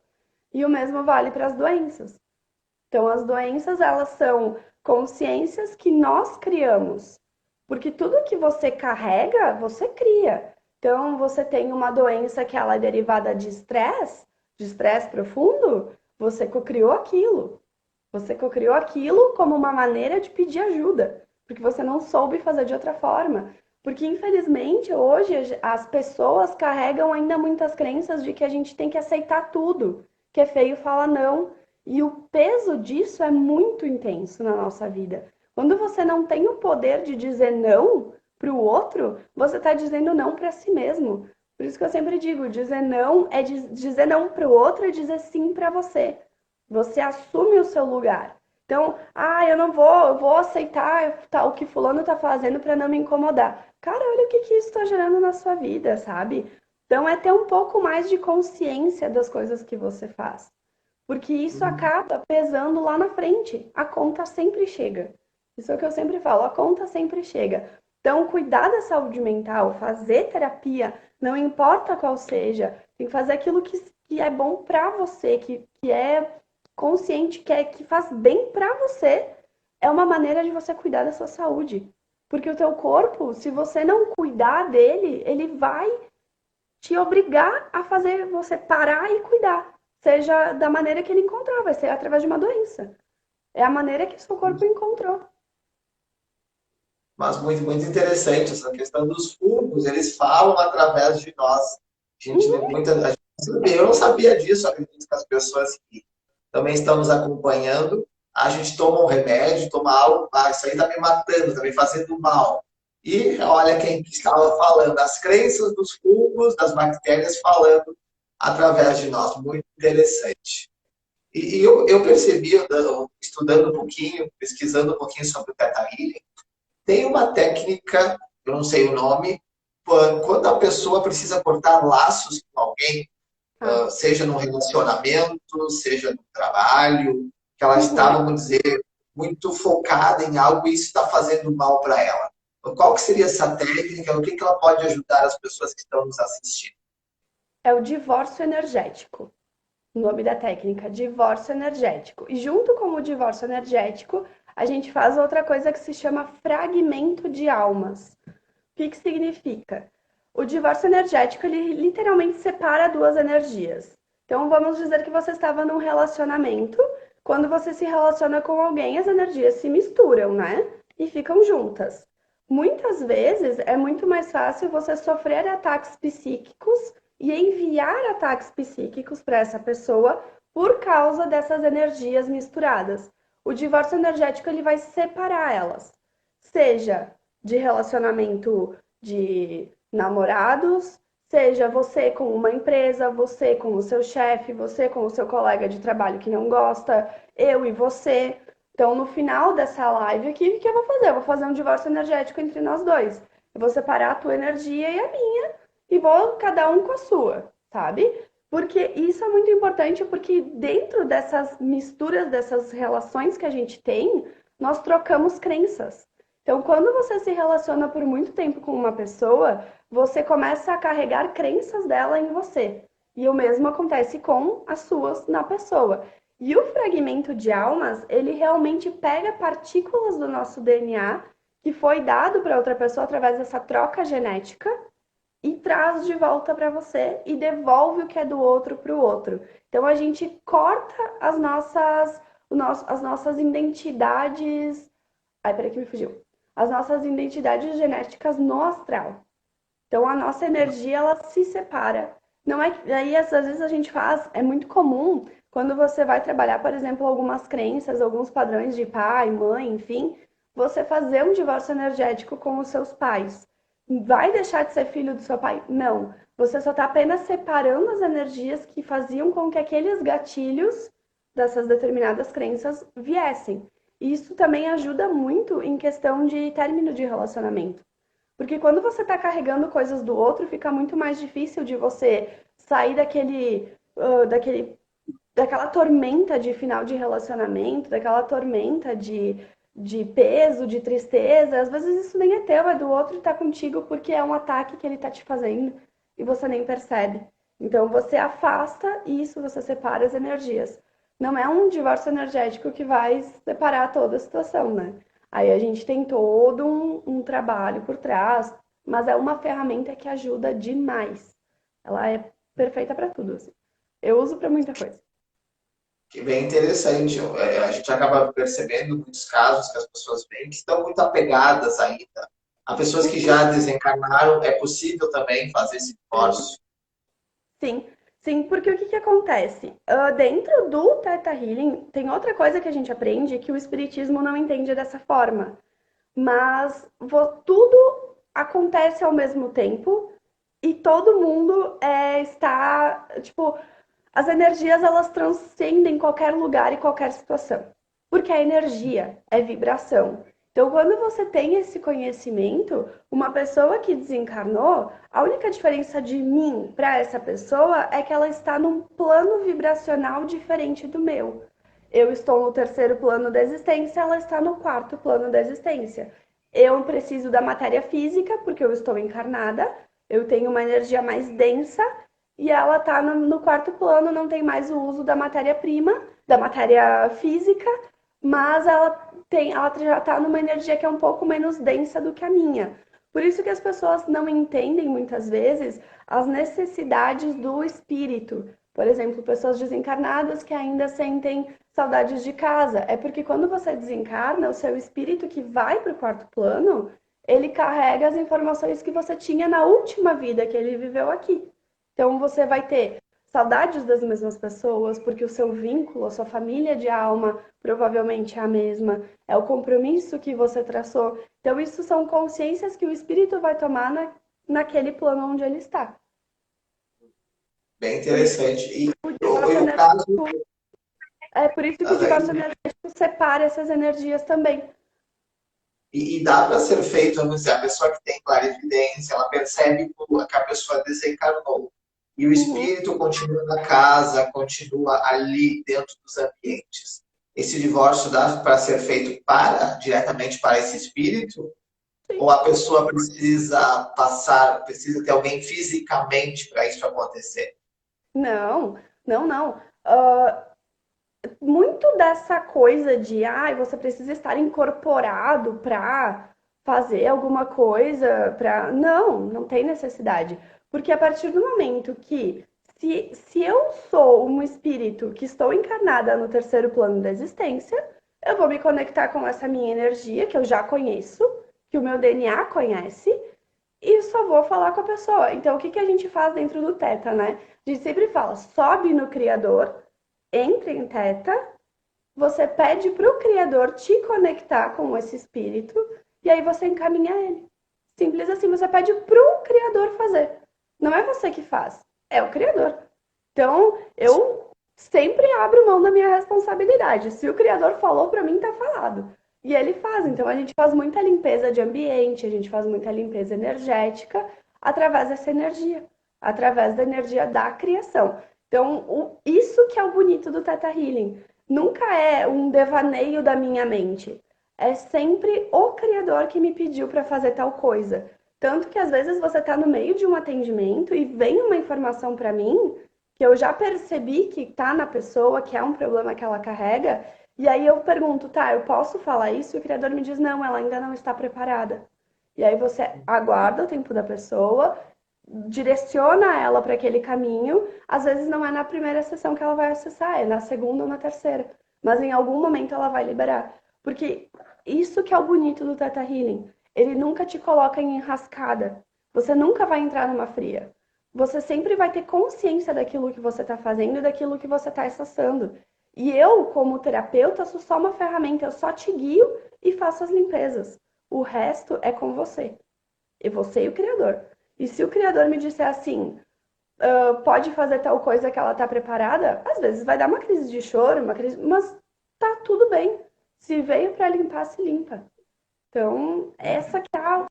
E o mesmo vale para as doenças. Então, as doenças, elas são consciências que nós criamos. Porque tudo que você carrega, você cria. Então, você tem uma doença que ela é derivada de estresse profundo, você cocriou aquilo. Você cocriou aquilo como uma maneira de pedir ajuda, porque você não soube fazer de outra forma. Porque, infelizmente, hoje as pessoas carregam ainda muitas crenças de que a gente tem que aceitar tudo, que é feio fala não. E o peso disso é muito intenso na nossa vida. Quando você não tem o poder de dizer não para o outro, você está dizendo não para si mesmo. Por isso que eu sempre digo, dizer não é dizer não para o outro e dizer sim para você. Você assume o seu lugar. Então, eu não vou, eu vou aceitar o que fulano está fazendo para não me incomodar. Cara, olha o que isso está gerando na sua vida, sabe? Então, é ter um pouco mais de consciência das coisas que você faz. Porque isso Uhum. acaba pesando lá na frente. A conta sempre chega. Isso é o que eu sempre falo, a conta sempre chega. Então, cuidar da saúde mental, fazer terapia, não importa qual seja, tem que fazer aquilo que é bom para você, que é consciente, que faz bem para você, é uma maneira de você cuidar da sua saúde. Porque o teu corpo, se você não cuidar dele, ele vai te obrigar a fazer você parar e cuidar. Seja da maneira que ele encontrar, vai ser através de uma doença. É a maneira que o seu corpo encontrou. Mas muito, muito interessante essa questão dos fungos, eles falam através de nós. Uhum. A gente sabia, eu não sabia disso, acredito que as pessoas que também estão nos acompanhando, a gente toma um remédio, toma algo, isso aí está me matando, está me fazendo mal. E olha quem estava falando, as crenças dos fungos, das bactérias falando através de nós. Muito interessante. Eu percebi, estudando um pouquinho, pesquisando um pouquinho sobre o Theta Healing, tem uma técnica, eu não sei o nome, quando a pessoa precisa cortar laços com alguém, Ah. seja no relacionamento, seja no trabalho, que ela está, Uhum. vamos dizer, muito focada em algo e isso está fazendo mal para ela. Então, qual que seria essa técnica? O que ela pode ajudar as pessoas que estão nos assistindo? É o divórcio energético. O nome da técnica, divórcio energético. E junto com o divórcio energético, a gente faz outra coisa que se chama fragmento de almas. O que significa? O divórcio energético, ele literalmente separa duas energias. Então, vamos dizer que você estava num relacionamento. Quando você se relaciona com alguém, as energias se misturam, né? E ficam juntas. Muitas vezes é muito mais fácil você sofrer ataques psíquicos e enviar ataques psíquicos para essa pessoa por causa dessas energias misturadas. O divórcio energético ele vai separar elas, seja de relacionamento de namorados, seja você com uma empresa, você com o seu chefe, você com o seu colega de trabalho que não gosta, eu e você. Então, no final dessa live aqui, o que eu vou fazer? Eu vou fazer um divórcio energético entre nós dois. Eu vou separar a tua energia e a minha, e vou cada um com a sua, sabe? Porque isso é muito importante, porque dentro dessas misturas, dessas relações que a gente tem, nós trocamos crenças. Então, quando você se relaciona por muito tempo com uma pessoa, você começa a carregar crenças dela em você. E o mesmo acontece com as suas na pessoa. E o fragmento de almas, ele realmente pega partículas do nosso DNA que foi dado para outra pessoa através dessa troca genética e traz de volta para você e devolve o que é do outro para o outro. Então a gente corta as nossas identidades. Ai, peraí que me fugiu. As nossas identidades genéticas no astral. Então a nossa energia ela se separa. Não é que aí às vezes a gente faz, é muito comum quando você vai trabalhar, por exemplo, algumas crenças, alguns padrões de pai, mãe, enfim, você fazer um divórcio energético com os seus pais. Vai deixar de ser filho do seu pai? Não. Você só está apenas separando as energias que faziam com que aqueles gatilhos dessas determinadas crenças viessem. E isso também ajuda muito em questão de término de relacionamento. Porque quando você está carregando coisas do outro, fica muito mais difícil de você sair daquela tormenta de final de relacionamento, daquela tormenta de peso, de tristeza. Às vezes isso nem é teu, é do outro e tá contigo porque é um ataque que ele tá te fazendo e você nem percebe. Então você afasta isso, você separa as energias. Não é um divórcio energético que vai separar toda a situação, né? Aí a gente tem todo um trabalho por trás, mas é uma ferramenta que ajuda demais. Ela é perfeita para tudo, assim. Eu uso para muita coisa. Que bem interessante. A gente acaba percebendo muitos casos que as pessoas veem que estão muito apegadas ainda. Há pessoas que já desencarnaram, é possível também fazer esse divórcio. Sim, sim, porque o que que acontece? Dentro do Theta Healing, tem outra coisa que a gente aprende que o Espiritismo não entende dessa forma. Mas tudo acontece ao mesmo tempo e todo mundo está, tipo, as energias elas transcendem qualquer lugar e qualquer situação. Porque a energia é vibração. Então, quando você tem esse conhecimento, uma pessoa que desencarnou, a única diferença de mim para essa pessoa é que ela está num plano vibracional diferente do meu. Eu estou no terceiro plano da existência, ela está no quarto plano da existência. Eu preciso da matéria física, porque eu estou encarnada, eu tenho uma energia mais densa, e ela está no quarto plano, não tem mais o uso da matéria-prima, da matéria física, mas ela já está numa energia que é um pouco menos densa do que a minha. Por isso que as pessoas não entendem muitas vezes as necessidades do espírito. Por exemplo, pessoas desencarnadas que ainda sentem saudades de casa. É porque quando você desencarna, o seu espírito que vai para o quarto plano, ele carrega as informações que você tinha na última vida que ele viveu aqui. Então você vai ter saudades das mesmas pessoas, porque o seu vínculo, a sua família de alma provavelmente é a mesma, é o compromisso que você traçou. Então, isso são consciências que o espírito vai tomar naquele plano onde ele está. Bem Por isso, interessante. o divórcio O caso. energético, é por isso que o divórcio energético separa essas energias também. E dá para ser feito, vamos dizer, a pessoa que tem clarividência, ela percebe que a pessoa desencarnou. E o Uhum. espírito continua na casa, continua ali dentro dos ambientes. Esse divórcio dá para ser feito diretamente para esse espírito? Ou a pessoa precisa passar, precisa ter alguém fisicamente para isso acontecer? Não, não, não. Muito dessa coisa de você precisa estar incorporado para fazer alguma coisa para não tem necessidade, porque a partir do momento que se eu sou um espírito que estou encarnada no terceiro plano da existência, eu vou me conectar com essa minha energia que eu já conheço, que o meu DNA conhece, e só vou falar com a pessoa. Então, o que que a gente faz dentro do Teta, né? A gente sempre fala, sobe no Criador, entra em Teta, você pede para o Criador te conectar com esse espírito e aí você encaminha ele. Simples assim, você pede para o Criador fazer. Não é você que faz, é o Criador. Então, eu sempre abro mão da minha responsabilidade. Se o Criador falou, para mim tá falado. E ele faz. Então, a gente faz muita limpeza de ambiente, a gente faz muita limpeza energética através dessa energia, através da energia da criação. Então, isso que é o bonito do Theta Healing. Nunca é um devaneio da minha mente. É sempre o Criador que me pediu para fazer tal coisa. Tanto que às vezes você está no meio de um atendimento e vem uma informação para mim que eu já percebi que está na pessoa, que é um problema que ela carrega, e aí eu pergunto, tá, eu posso falar isso? E o Criador me diz, não, ela ainda não está preparada. E aí você aguarda o tempo da pessoa, direciona ela para aquele caminho. Às vezes não é na primeira sessão que ela vai acessar, é na segunda ou na terceira. Mas em algum momento ela vai liberar. Porque isso que é o bonito do Theta Healing. Ele nunca te coloca em enrascada. Você nunca vai entrar numa fria. Você sempre vai ter consciência daquilo que você está fazendo e daquilo que você está acessando. E eu, como terapeuta, sou só uma ferramenta. Eu só te guio e faço as limpezas. O resto é com você. E você e o Criador. E se o Criador me disser assim, pode fazer tal coisa que ela tá preparada, às vezes vai dar uma crise de choro, uma crise, mas tá tudo bem. Se veio para limpar, se limpa. Então, essa que é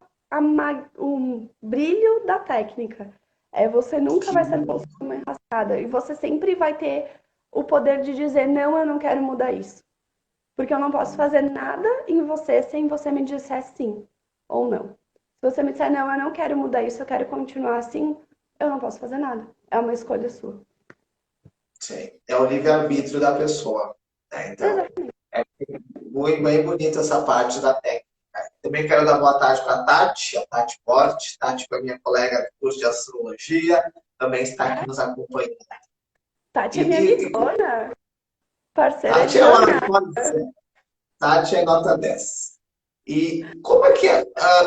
o brilho da técnica. É você nunca Que vai ser posto numa enrascada e você sempre vai ter o poder de dizer não, eu não quero mudar isso. Porque eu não posso fazer nada em você sem você me disser sim ou não. Se você me disser, não, eu não quero mudar isso, eu quero continuar assim, eu não posso fazer nada. É uma escolha sua. sim, é o livre-arbítrio da pessoa. Né? Então, Exatamente. muito bem bonita essa parte da técnica. Também quero dar boa tarde para a Tati Porte. Tati foi minha colega do curso de astrologia, também está aqui nos acompanhando. Tati E, é minha e, amigona. Parceira de Tati é uma jornada. Tati é nota 10. E como é que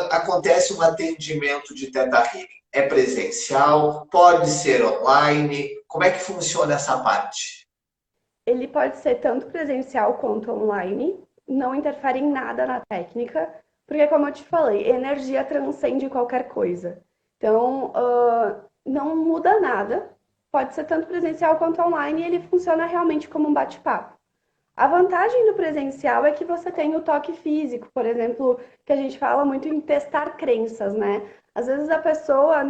acontece um atendimento de Teta Healing? É presencial? Pode ser online? Como é que funciona essa parte? Ele pode ser tanto presencial quanto online, não interfere em nada na técnica, porque, como eu te falei, energia transcende qualquer coisa. Então, não muda nada. Pode ser tanto presencial quanto online e ele funciona realmente como um bate-papo. A vantagem do presencial é que você tem o toque físico, por exemplo, que a gente fala muito em testar crenças, né? Às vezes a pessoa,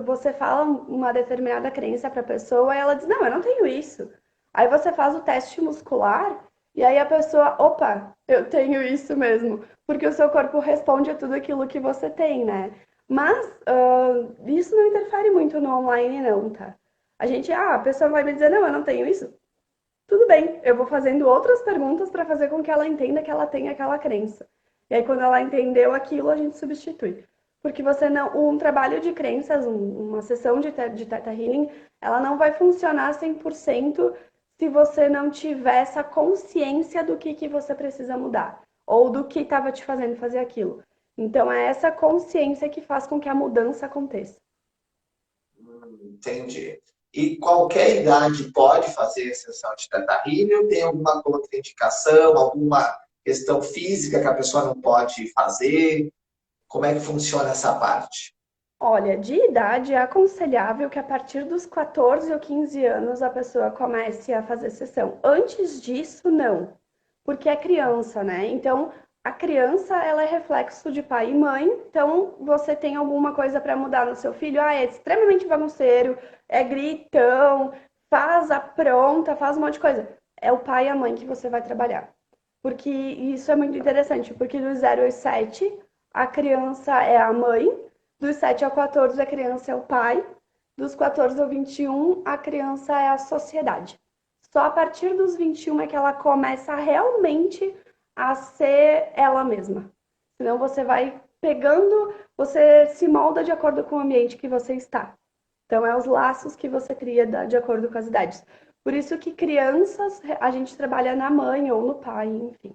você fala uma determinada crença para a pessoa e ela diz, não, eu não tenho isso. Aí você faz o teste muscular e aí a pessoa, opa, eu tenho isso mesmo, porque o seu corpo responde a tudo aquilo que você tem, né? Mas isso não interfere muito no online, não, tá? A pessoa vai me dizer, não, eu não tenho isso. Tudo bem, eu vou fazendo outras perguntas para fazer com que ela entenda que ela tem aquela crença. E aí, quando ela entendeu aquilo, a gente substitui. Porque você não, um trabalho de crenças, uma sessão de Theta Healing, ela não vai funcionar 100% se você não tiver essa consciência do que você precisa mudar, ou do que estava te fazendo fazer aquilo. Então, é essa consciência que faz com que a mudança aconteça. Entendi. E qualquer idade pode fazer a sessão de Teta Healing ou tem alguma contraindicação, alguma questão física que a pessoa não pode fazer? Como é que funciona essa parte? Olha, de idade é aconselhável que a partir dos 14 ou 15 anos a pessoa comece a fazer sessão. Antes disso, não, porque é criança, né? Então, a criança, ela é reflexo de pai e mãe. Então, você tem alguma coisa para mudar no seu filho? Ah, é extremamente bagunceiro, é gritão, faz apronta, faz um monte de coisa. É o pai e a mãe que você vai trabalhar. Porque isso é muito interessante, porque dos 0 aos 7, a criança é a mãe, dos 7 ao 14, a criança é o pai. Dos 14 ao 21, a criança é a sociedade. Só a partir dos 21 é que ela começa realmente a ser ela mesma. Senão você vai pegando, você se molda de acordo com o ambiente que você está. Então, é os laços que você cria de acordo com as idades. Por isso que crianças, a gente trabalha na mãe ou no pai, enfim.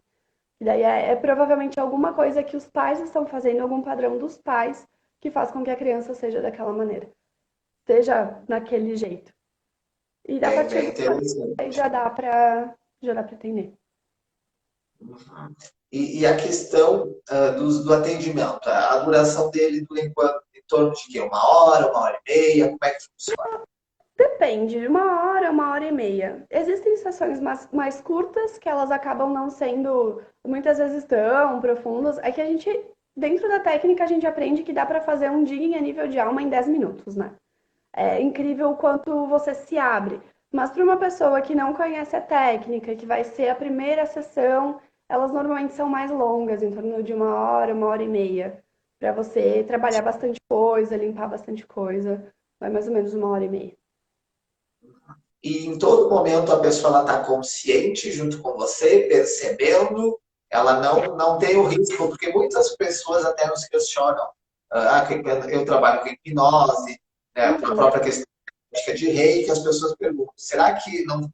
E daí é provavelmente alguma coisa que os pais estão fazendo, algum padrão dos pais, que faz com que a criança seja daquela maneira, seja naquele jeito. E a Bem, partir bem do aí interessante. já dá para entender. Uhum. E a questão do atendimento, a duração dele dura em torno de quê? Uma hora e meia? Como é que funciona? Depende, de 1 hora, 1 hora e meia. Existem sessões mais curtas, que elas acabam não sendo, muitas vezes, tão profundas. É que a gente, dentro da técnica, a gente aprende que dá para fazer um digging a nível de alma em 10 minutos, né? É incrível o quanto você se abre. Mas para uma pessoa que não conhece a técnica, que vai ser a primeira sessão, elas normalmente são mais longas, em torno de 1 hora, 1 hora e meia, para você trabalhar bastante coisa, limpar bastante coisa. Vai mais ou menos 1 hora e meia. E em todo momento a pessoa está consciente junto com você, percebendo, ela não tem o risco, porque muitas pessoas até nos questionam. Eu trabalho com hipnose, né, a Uhum. própria questão de reiki, as pessoas perguntam, será que não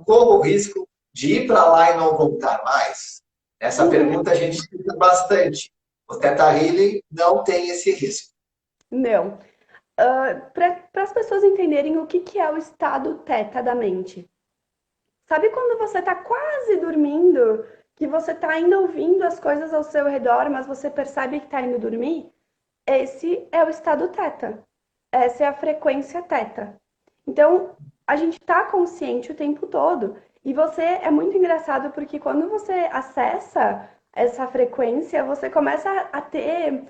corro o risco de ir para lá e não voltar mais? Essa Uhum. pergunta a gente escuta bastante. O Theta Healing não tem esse risco. Não. Para as pessoas entenderem o que é o estado teta da mente. Sabe quando você está quase dormindo, que você está ainda ouvindo as coisas ao seu redor, mas você percebe que está indo dormir? Esse é o estado teta. Essa é a frequência teta. Então, a gente está consciente o tempo todo. E você é muito engraçado porque quando você acessa essa frequência, você começa a ter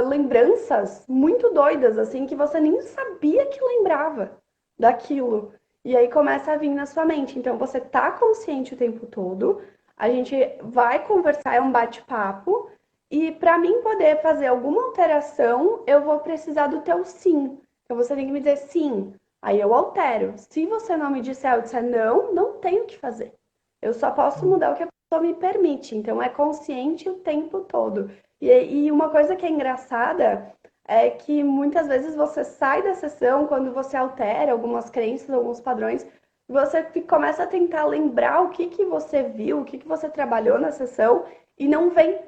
lembranças muito doidas, assim, que você nem sabia que lembrava daquilo. E aí começa a vir na sua mente. Então, você tá consciente o tempo todo. A gente vai conversar, é um bate-papo. E para mim poder fazer alguma alteração, eu vou precisar do teu sim. Então você tem que me dizer sim. Aí eu altero. Se você não me disser, eu disser não, não tenho o que fazer. Eu só posso mudar o que a pessoa me permite. Então é consciente o tempo todo. E uma coisa que é engraçada é que muitas vezes você sai da sessão quando você altera algumas crenças, alguns padrões. você começa a tentar lembrar o que que você viu, o que que você trabalhou na sessão e não vem,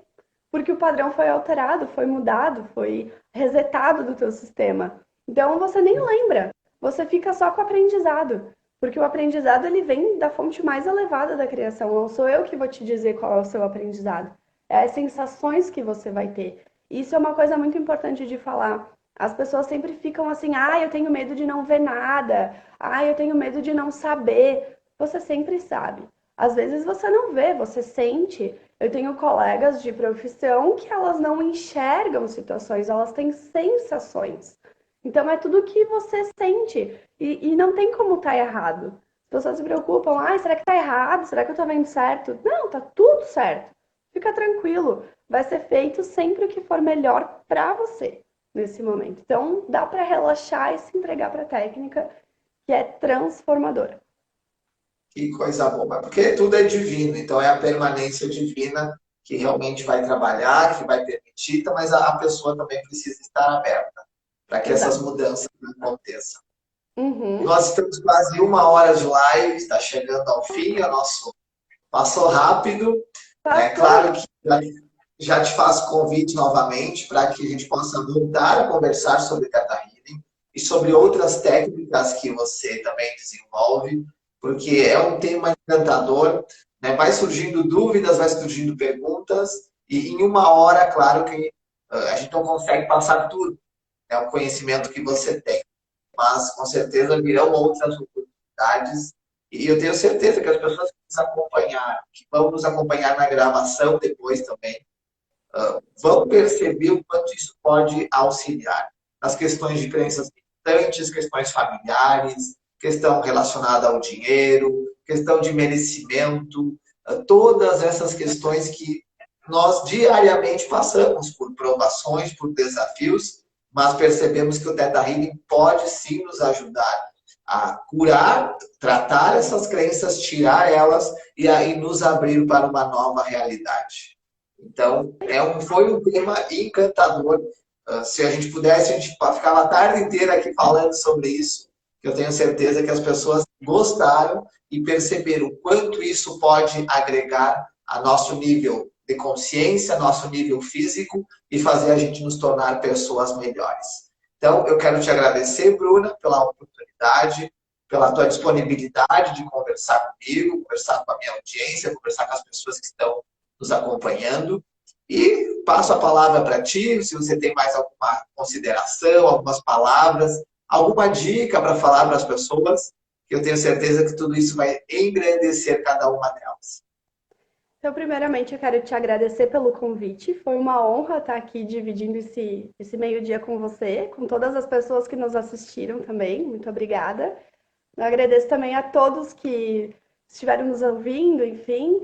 porque o padrão foi alterado, foi mudado, foi resetado do teu sistema. Então você nem lembra, você fica só com o aprendizado, porque o aprendizado ele vem da fonte mais elevada da criação. Não sou eu que vou te dizer qual é o seu aprendizado, é as sensações que você vai ter. Isso é uma coisa muito importante de falar. As pessoas sempre ficam assim, eu tenho medo de não ver nada, eu tenho medo de não saber. Você sempre sabe. Às vezes você não vê, você sente. Eu tenho colegas de profissão que elas não enxergam situações, elas têm sensações. Então é tudo que você sente. E não tem como estar errado. As pessoas se preocupam, será que tá errado? Será que eu tô vendo certo? Não, tá tudo certo. Fica tranquilo. Vai ser feito sempre o que for melhor para você nesse momento. Então dá para relaxar e se entregar para a técnica que é transformadora. Que coisa boa, porque tudo é divino, então é a permanência divina que realmente vai trabalhar, que vai permitir, mas a pessoa também precisa estar aberta para que essas Exato. mudanças aconteçam. Uhum. Nós estamos quase 1 hora de live, está chegando ao fim, o nosso passou rápido, né? Passou. Claro que já te faço convite novamente para que a gente possa voltar a conversar sobre Theta Healing e sobre outras técnicas que você também desenvolve, porque é um tema encantador, né? Vai surgindo dúvidas, vai surgindo perguntas, e em 1 hora, claro que a gente não consegue passar tudo, é o conhecimento que você tem, mas com certeza virão outras oportunidades, e eu tenho certeza que as pessoas que nos acompanharam, que vão nos acompanhar na gravação depois também, vão perceber o quanto isso pode auxiliar nas questões de crenças limitantes, questões familiares, questão relacionada ao dinheiro, questão de merecimento, todas essas questões que nós diariamente passamos por provações, por desafios, mas percebemos que o Theta Healing pode sim nos ajudar a curar, tratar essas crenças, tirar elas e aí nos abrir para uma nova realidade. Então, foi um tema encantador. Se a gente pudesse, a gente ficava a tarde inteira aqui falando sobre isso. Eu tenho certeza que as pessoas gostaram e perceberam o quanto isso pode agregar a nosso nível de consciência, nosso nível físico e fazer a gente nos tornar pessoas melhores. Então, eu quero te agradecer, Bruna, pela oportunidade, pela tua disponibilidade de conversar comigo, conversar com a minha audiência, conversar com as pessoas que estão nos acompanhando. E passo a palavra para ti, se você tem mais alguma consideração, algumas palavras, alguma dica para falar para as pessoas, que eu tenho certeza que tudo isso vai engrandecer cada uma delas. Então, primeiramente, eu quero te agradecer pelo convite. Foi uma honra estar aqui dividindo esse meio-dia com você, com todas as pessoas que nos assistiram também. Muito obrigada. Eu agradeço também a todos que estiveram nos ouvindo, enfim.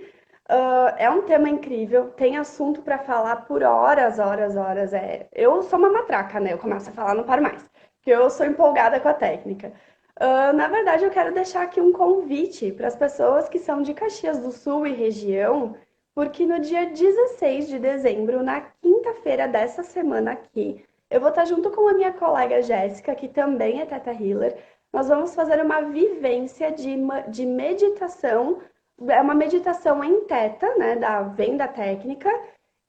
É um tema incrível, tem assunto para falar por horas, horas, horas. Eu sou uma matraca, né? Eu começo a falar, não paro mais, porque eu sou empolgada com a técnica. Na verdade, eu quero deixar aqui um convite para as pessoas que são de Caxias do Sul e região, porque no dia 16 de dezembro, na quinta-feira dessa semana aqui, eu vou estar junto com a minha colega Jéssica, que também é Theta Healer. Nós vamos fazer uma vivência de meditação. É uma meditação em teta, né, vem da técnica,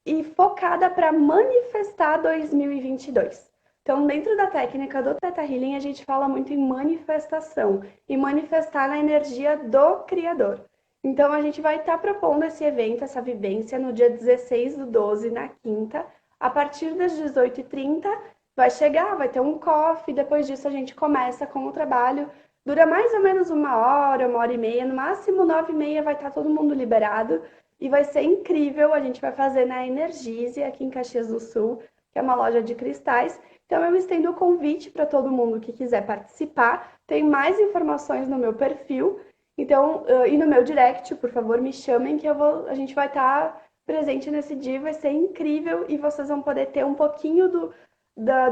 e focada para manifestar 2022. Então, dentro da técnica do Theta Healing, a gente fala muito em manifestação e manifestar na energia do Criador. Então, a gente vai estar propondo esse evento, essa vivência, no dia 16/12, na quinta, a partir das 18h30. Vai chegar, vai ter um coffee, depois disso a gente começa com o trabalho. Dura mais ou menos 1 hora e meia, no máximo 9h30 vai estar todo mundo liberado e vai ser incrível. A gente vai fazer na Energize, aqui em Caxias do Sul, que é uma loja de cristais. Então eu estendo o convite para todo mundo que quiser participar. Tem mais informações no meu perfil. Então, e no meu direct, por favor, me chamem que a gente vai estar presente nesse dia, vai ser incrível e vocês vão poder ter um pouquinho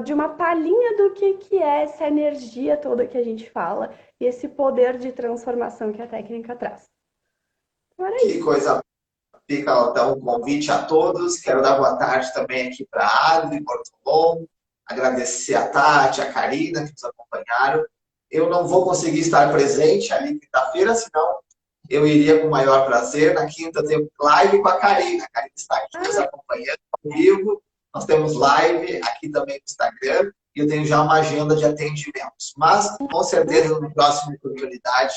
de uma palhinha do que é essa energia toda que a gente fala e esse poder de transformação que a técnica traz. Então era Que isso. coisa. Fica então o convite a todos. Quero dar boa tarde também aqui para a Adri, Porto Bom. Agradecer a Tati, a Karina, que nos acompanharam. Eu não vou conseguir estar presente ali quinta-feira, senão eu iria com o maior prazer. Na quinta tem live com a Karina. A Karina está aqui nos Ah, acompanhando ao vivo. Nós temos live aqui também no Instagram e eu tenho já uma agenda de atendimentos. Mas, com certeza, na próxima oportunidade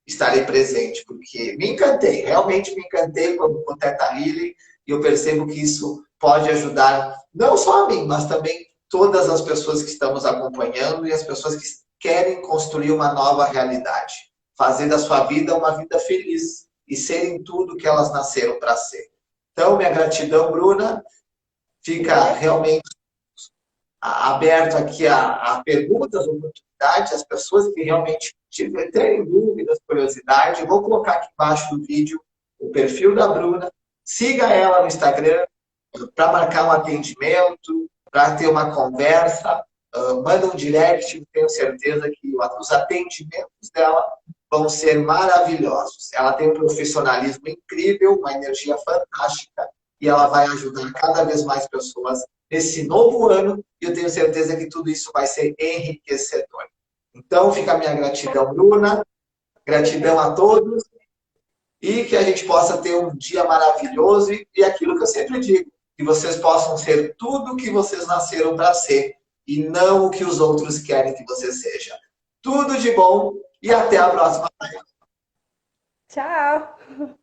estarei presente, porque me encantei, realmente me encantei com o Teta Healing e eu percebo que isso pode ajudar não só a mim, mas também todas as pessoas que estamos acompanhando e as pessoas que querem construir uma nova realidade, fazer da sua vida uma vida feliz e serem tudo que elas nasceram para ser. Então, minha gratidão, Bruna, fica realmente aberto aqui a perguntas, oportunidades, as pessoas que realmente tiverem dúvidas, curiosidade, vou colocar aqui embaixo do vídeo o perfil da Bruna, siga ela no Instagram para marcar um atendimento, para ter uma conversa, manda um direct, tenho certeza que os atendimentos dela vão ser maravilhosos. Ela tem um profissionalismo incrível, uma energia fantástica e ela vai ajudar cada vez mais pessoas nesse novo ano e eu tenho certeza que tudo isso vai ser enriquecedor. Então, fica a minha gratidão, Bruna, gratidão a todos e que a gente possa ter um dia maravilhoso e aquilo que eu sempre digo, que vocês possam ser tudo o que vocês nasceram para ser e não o que os outros querem que você seja. Tudo de bom e até a próxima. tchau!